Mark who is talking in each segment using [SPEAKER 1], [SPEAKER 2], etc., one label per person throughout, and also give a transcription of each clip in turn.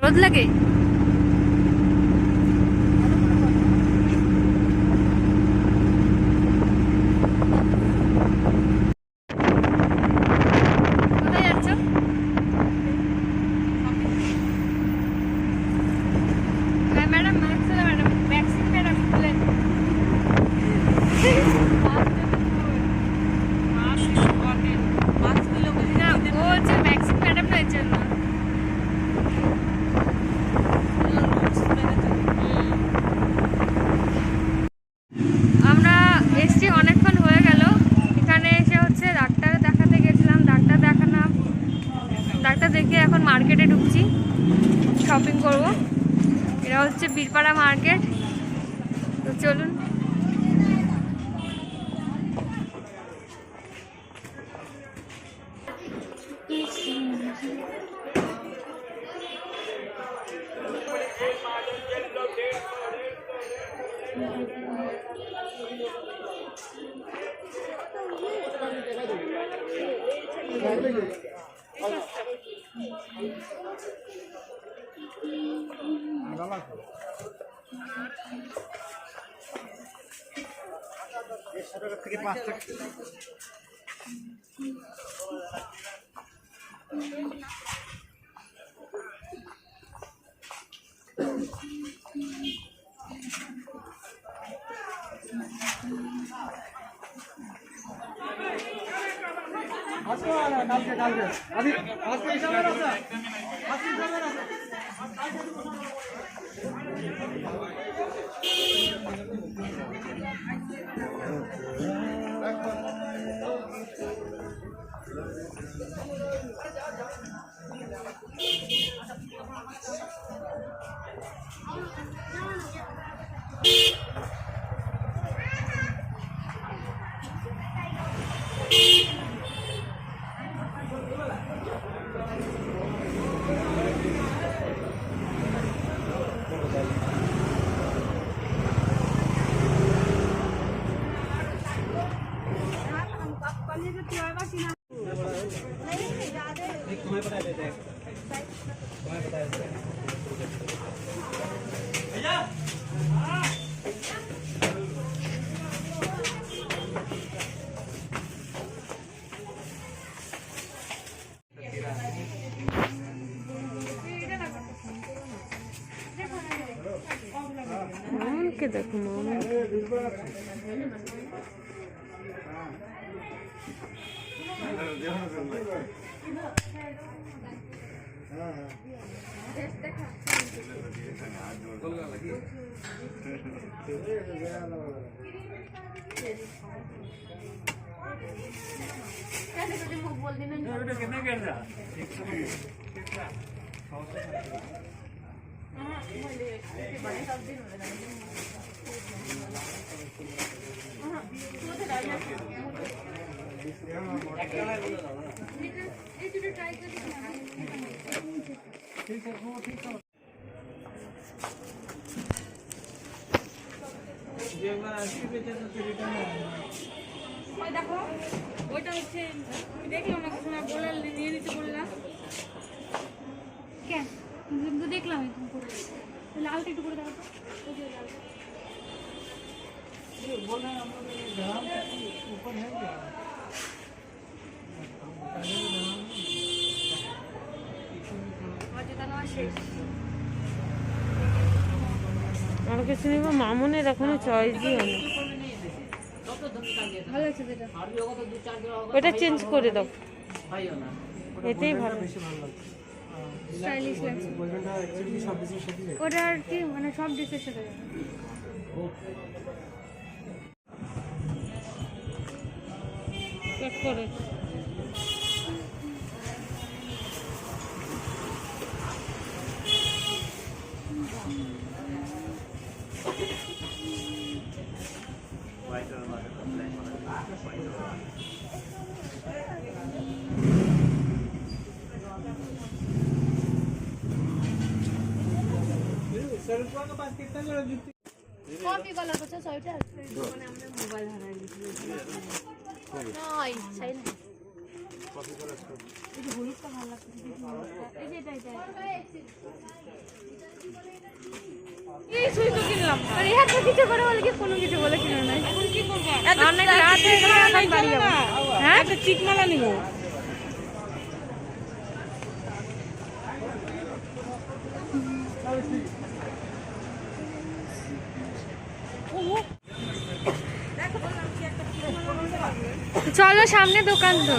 [SPEAKER 1] রোদ লাগে? কোথায় যাচ্ছ? ম্যাডাম ম্যাডাম ভ্যাকসিন ম্যাডাম বলেন। না ও হচ্ছে ভ্যাকসিন ম্যাডামের জন্য। আমরা এসছি অনেকক্ষণ হয়ে গেল। এখানে এসে হচ্ছে ডাক্তার দেখাতে গেছিলাম, ডাক্তার দেখালাম, ডাক্তার দেখিয়ে এখন মার্কেটে ঢুকছি, শপিং করব। এটা হচ্ছে বীরপাড়া মার্কেট, তো চলুন। মামুনকে দেখো, মামুন দেখো ওইটা হচ্ছে দেখলাম না, শোনা বলে নিয়ে নিতে বললাম কেন দেখলাম লালটা একটু করে দেখো আর কিছু নিব। মামুনের এখনো চয়েসই হয়নি, ওটা চেঞ্জ করে দাও, এটাই ভালো, স্টাইলিশ লাগছে। ওটা আর কি মানে সব ডিশের সাথে চেক করে कॉफी कलर को छ सयटा মানে আমরা মোবাইল হারাই দিছি নয় সাইল কফি কলর এই যে হলুদটা ভালো লাগছে এই যে এটা
[SPEAKER 2] বললাম না।
[SPEAKER 1] আর এত কিছু করে বলে কি কোনো কিছু বলে কিনো নাই।
[SPEAKER 2] এখন কি করবো?
[SPEAKER 1] অনেক রাত হয়ে গেল, এখন বাড়ি যাবো। হ্যাঁ
[SPEAKER 2] একটা চিক মালা নিবো।
[SPEAKER 1] চলো সামনে দোকান তো।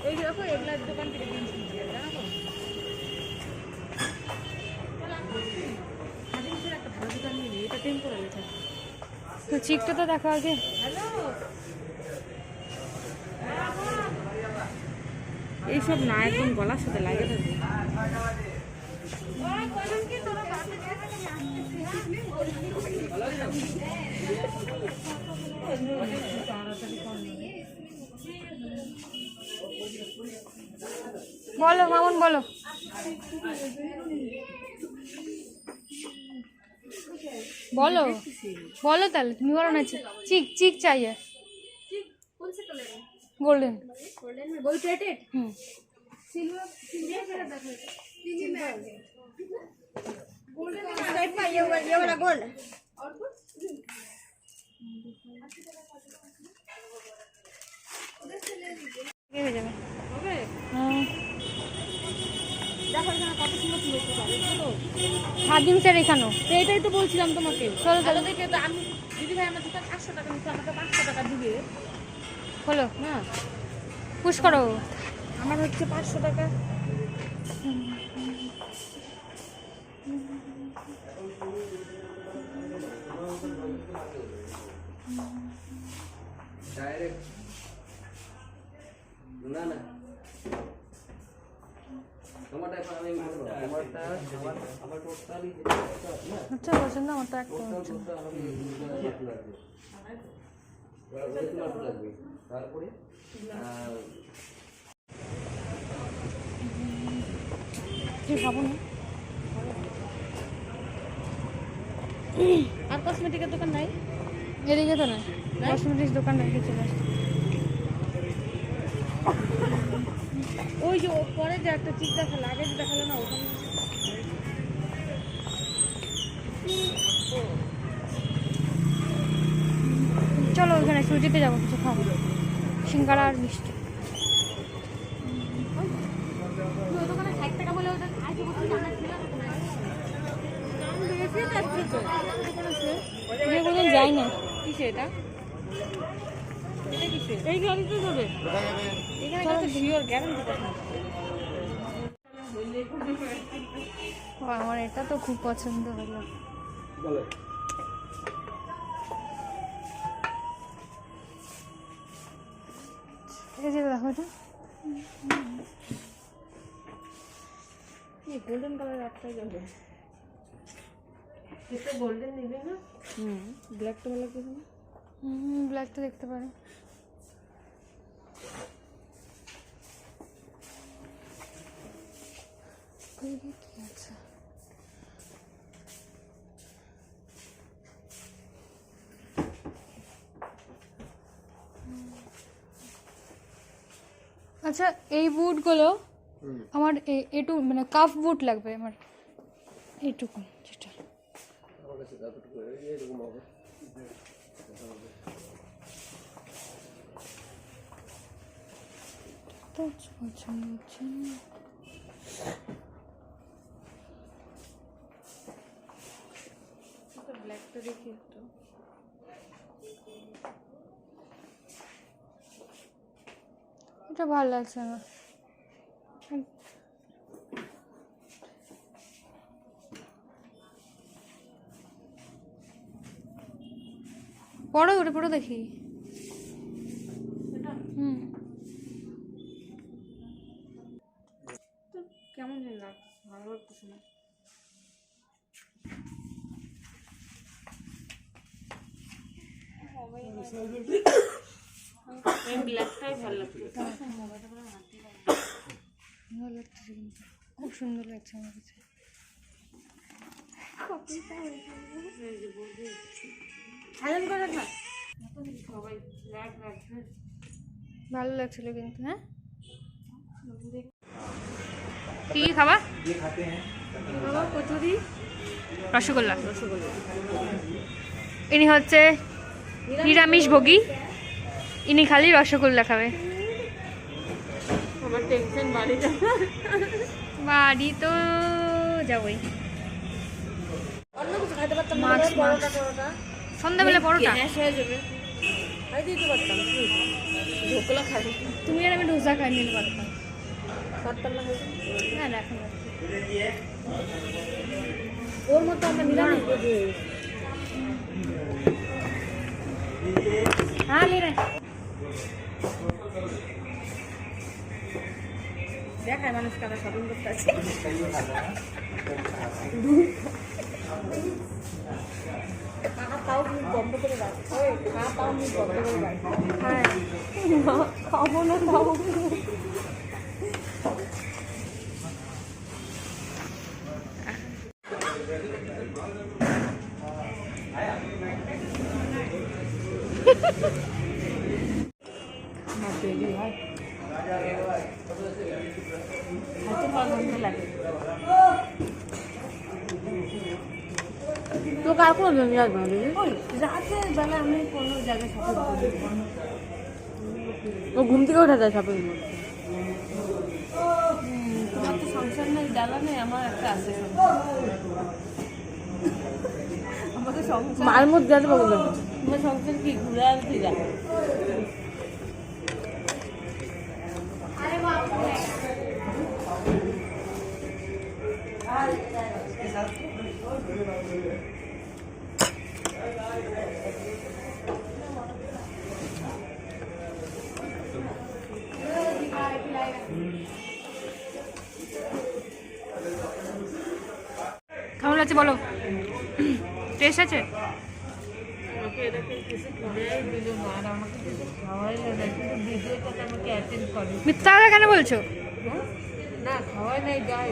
[SPEAKER 2] এই দেখো এগুলার দোকান থেকে কিনছি, জানো তো? একটা ভালো দোকান নিবি, এটা টেম্পোরারি লেখা।
[SPEAKER 1] তো চিকটা তো দেখো আগে।
[SPEAKER 2] এইসব না একদম গলার সাথে লাগে থাকবে।
[SPEAKER 1] বলো মামুন বলো। বলো বলো তাহলে তুমি বলো না। চিক চিক চাইয়ে গোল্ডেन
[SPEAKER 3] गोल्ड प्लेटेड
[SPEAKER 1] হুম
[SPEAKER 3] सिल्वर सिल्वर देखो गोल्डन साइड में ये वाला गोल्ड और कुछ उधर से ले लीजिए
[SPEAKER 1] কি হয়ে যাবে।
[SPEAKER 2] হবে?
[SPEAKER 1] হুম
[SPEAKER 2] দেখো এখানে কত সুন্দর সুন্দর ফুল আছে, দেখো।
[SPEAKER 1] খাদিম স্যার এখানেও
[SPEAKER 2] তো এটাই তো বলছিলাম তোমাকে।
[SPEAKER 1] চলো
[SPEAKER 2] ভালো
[SPEAKER 1] চলো
[SPEAKER 2] দেখে তো আমি দিদি ভাই আমার থেকে 500 টাকা নিচ্ছে, আমাকে 500 টাকা দিবে
[SPEAKER 1] খোলো
[SPEAKER 2] না?
[SPEAKER 1] পুশ করো।
[SPEAKER 2] আমার হচ্ছে 500 টাকা।
[SPEAKER 4] डायरेक्ट ना ना टमाटा এখন আমি বলবো টমাটা আমার টোটালি না
[SPEAKER 1] আচ্ছা পছন্দ আমার তো একটা হচ্ছে না।
[SPEAKER 4] টোটাল আমি লাগবে টমাটো লাগবে তারপরে
[SPEAKER 1] কি খাবো না।
[SPEAKER 2] আর কসমেটিকের দোকান নাই?
[SPEAKER 1] এদিকে তো না কসমেটিক্স দোকান রেখে চলে আসছে।
[SPEAKER 2] ওই যে পরে যে একটা চিক দেখালো, আগে যে দেখালো না ওখানে।
[SPEAKER 1] চলো ওইখানে সুজিতে যাবো কিছু খাবো, সিঙ্গাড়া আর মিষ্টি।
[SPEAKER 3] ওই দোকানে 60 টাকা বলে ওটা আইছে বলছি আমরা ছিলাম
[SPEAKER 1] যে কোনোদিন যাই না।
[SPEAKER 2] কিসে এটা? এটা কিসে? এই গাড়িতে যাবে? এখানে কত শিওর গ্যারান্টি কথা।
[SPEAKER 1] ও, আমার এটা তো খুব পছন্দ হলো।
[SPEAKER 4] বলো
[SPEAKER 1] এই যে দেখো এটা
[SPEAKER 2] এই গোল্ডেন কালার একটাই যাবে। এটা গোল্ডেন নেবে না? ব্ল্যাকটা ভালো কিছু না?
[SPEAKER 1] ব্ল্যাকটা দেখতে পারো। কি আছে আচ্ছা এই বুটগুলো আমার একটু মানে কাফ বুট লাগবে আমার এইটুকু যেটা
[SPEAKER 4] আমার কাছে যতটুকু এরকম হবে
[SPEAKER 1] তো পছন্দ হচ্ছে না।
[SPEAKER 2] এটা ব্ল্যাকটা দেখি একটু।
[SPEAKER 1] এটা ভালো লাগছে না। পড়ো ওটা পড়ো দেখি। হুম
[SPEAKER 2] তো কেমন যেন লাগছে, ভালো লাগতেছে না। এই ব্ল্যাকটাই ভালো লাগছে।
[SPEAKER 1] ভালো লাগছে কিন্তু খুব সুন্দর লাগছে আমার কাছে।
[SPEAKER 3] সাইলেন্ট করে রাখ না।
[SPEAKER 2] সবাই রাখ রাখবে।
[SPEAKER 1] ভালো লাগছিল কিন্তু। হ্যাঁ, কি কি খাবা?
[SPEAKER 2] বাবা কচুরি,
[SPEAKER 1] রসগোল্লা।
[SPEAKER 2] রসগোল্লা।
[SPEAKER 1] ইনি হচ্ছে নিরামিষ ভোগী, ইনি খালি রসগোল্লা খাবে।
[SPEAKER 2] আমার টেনশন বাড়ি যাবে।
[SPEAKER 1] বাড়ি তো যাবই।
[SPEAKER 3] অন্য কিছু খাইতে পারতাম না,
[SPEAKER 1] মাছ,
[SPEAKER 3] পরোটা
[SPEAKER 1] মাছ।
[SPEAKER 3] টরোটা
[SPEAKER 1] সন্ধ্যাবেলা পরোটা।
[SPEAKER 2] গ্যাস হয়ে যাবে। খাইতে দিতে পারতাম, ঢোকলা খাবে।
[SPEAKER 1] তুমি আর আমি ডোসা খাই নিতে পারতাম।
[SPEAKER 2] পারতাম না হয়তো।
[SPEAKER 1] হ্যাঁ, দেখো না।
[SPEAKER 2] ওর মতো আমরা নিরামিষ ভোজী হয়ে গেছি।
[SPEAKER 1] হ্যাঁ, ले रहे हैं।
[SPEAKER 2] দেখায় মানুষ কারা শপিং করতে আছে। তাও মুখ বন্ধ করে রাখ। তাও মুখ বন্ধ করে রাখ।
[SPEAKER 1] হ্যাঁ,
[SPEAKER 2] খাবো না তাও। তো কার কোনো নিয়ে আসবে না দিদি? রাতের বেলা আমি কোনো জায়গায় শপিং করি। ও ঘুম থেকে উঠে যায় শপিং করতে। তোমার তো সংসার নেই, জ্বালা নেই, আমার একটা আছে আমাকে সংসার মার মধ্যে যাতে পাবো না। তোমার সংসার কি ঘুরে আসতে যা।
[SPEAKER 1] কেমন লাগছে বলো? টেস্ট আছে?
[SPEAKER 2] আমাকে এরকম কিছু করে দিল না, আর আমাকে কিছু খাওয়াইলো না, কিন্তু ভিডিওটাতে আমাকে অ্যাটেন্ড করে।
[SPEAKER 1] মিথ্যা কথা কেন বলছো?
[SPEAKER 2] না খাওয়াই নাই গাই।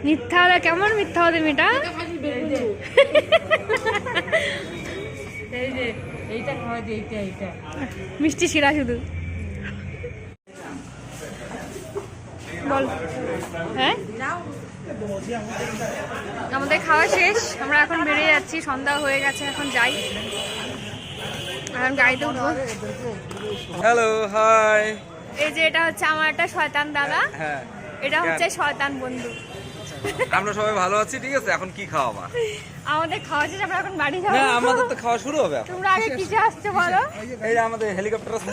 [SPEAKER 1] মিথ্যা কথা কেমন মিথ্যা কথা মেয়েটা?
[SPEAKER 2] এই যে এইটা খাওয়া যে এইটা
[SPEAKER 1] মিষ্টি শিরা শুধু। বল। হ্যাঁ, আমাদের খাওয়া শেষ, আমরা এখন বেরিয়ে যাচ্ছি। সন্ধ্যা হয়ে গেছে, এখন যাই। এখন গাড়িতে উঠবো।
[SPEAKER 5] Hello, hi.
[SPEAKER 1] এই যে এটা হচ্ছে আমার একটা শয়তান দাদা,
[SPEAKER 5] হ্যাঁ,
[SPEAKER 1] এটা হচ্ছে শয়তান বন্ধু।
[SPEAKER 5] আমরা সবাই ভালো আছি। ঠিক আছে, এখন কি খাওয়াবা?
[SPEAKER 1] আমাদের খাওয়া শেষ, আমরা এখন বাড়ি যাবো।
[SPEAKER 5] না, আমাদের তো খাওয়া শুরু হবে এখন।
[SPEAKER 1] তোমরা আগে কিসে আসছো বলো?
[SPEAKER 5] এই যে আমাদের হেলিকপ্টার আছে।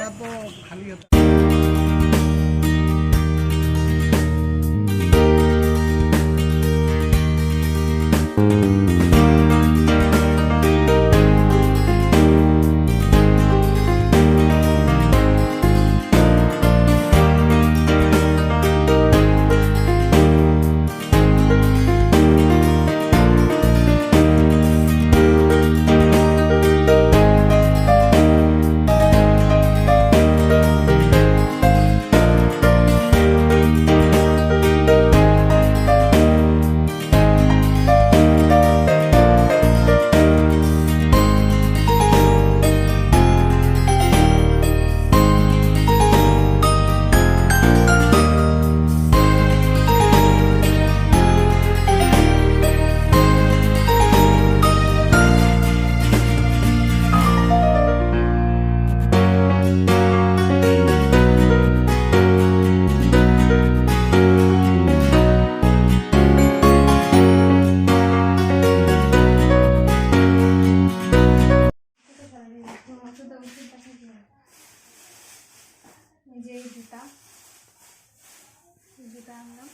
[SPEAKER 1] জুতা আনলাম।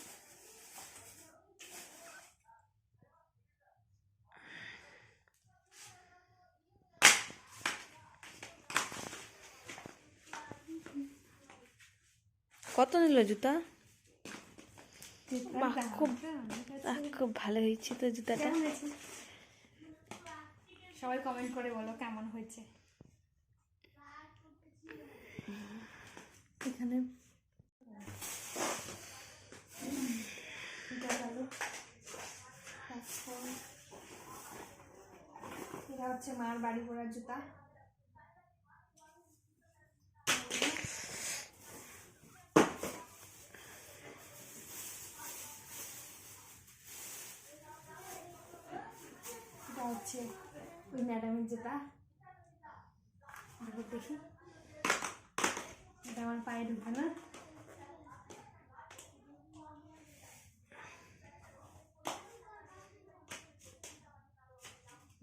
[SPEAKER 2] কত নিল জুতা? বাহ, খুব খুব ভালো হয়েছে তো জুতাটা।
[SPEAKER 1] সবাই কমেন্ট করে বলো কেমন হয়েছে।
[SPEAKER 2] এখানে
[SPEAKER 1] এটা হচ্ছে মার বাড়ি পড়ার জুতা। এটা হচ্ছে ওই ম্যাডামের জুতা। দেখি, এটা আমার পায়ে ঢুকে না।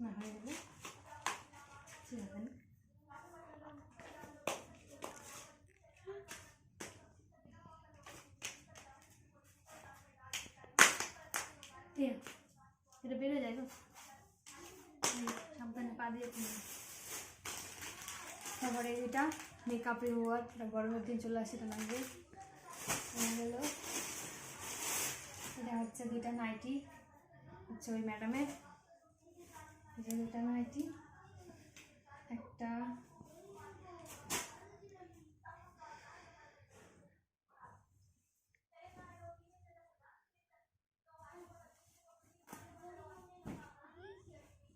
[SPEAKER 1] না হয়ে গেলে ঠিক হবে না। এটা বেড়ে যায় তো, সাবধানে পা দিয়ে। তারপরে এটা মেকআপের ওয়ার্ড, এটা গরমের দিন চলে আসে, এটা লাগবে। গেল এটা হচ্ছে দুইটা নাইটি, হচ্ছে ওই ম্যাডামের। এটা দুইটা নাইটি, একটা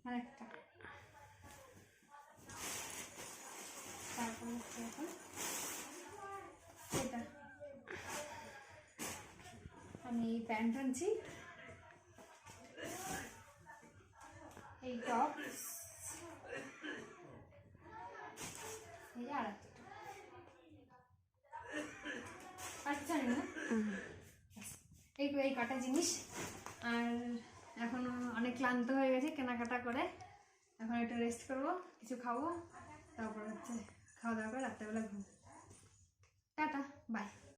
[SPEAKER 1] আরেকটা। তারপর হচ্ছে এখন এটা আমি প্যান্ট আনছি, এই টপ, এই আর আচ্ছা না এই কটা জিনিস। আর এখন অনেক ক্লান্ত হয়ে গেছে কেনাকাটা করে, এখন একটু রেস্ট করবো, কিছু খাবো, তারপর হচ্ছে খাওয়া দাওয়া করে রাত্রেবেলা ঘুম। Tata, by.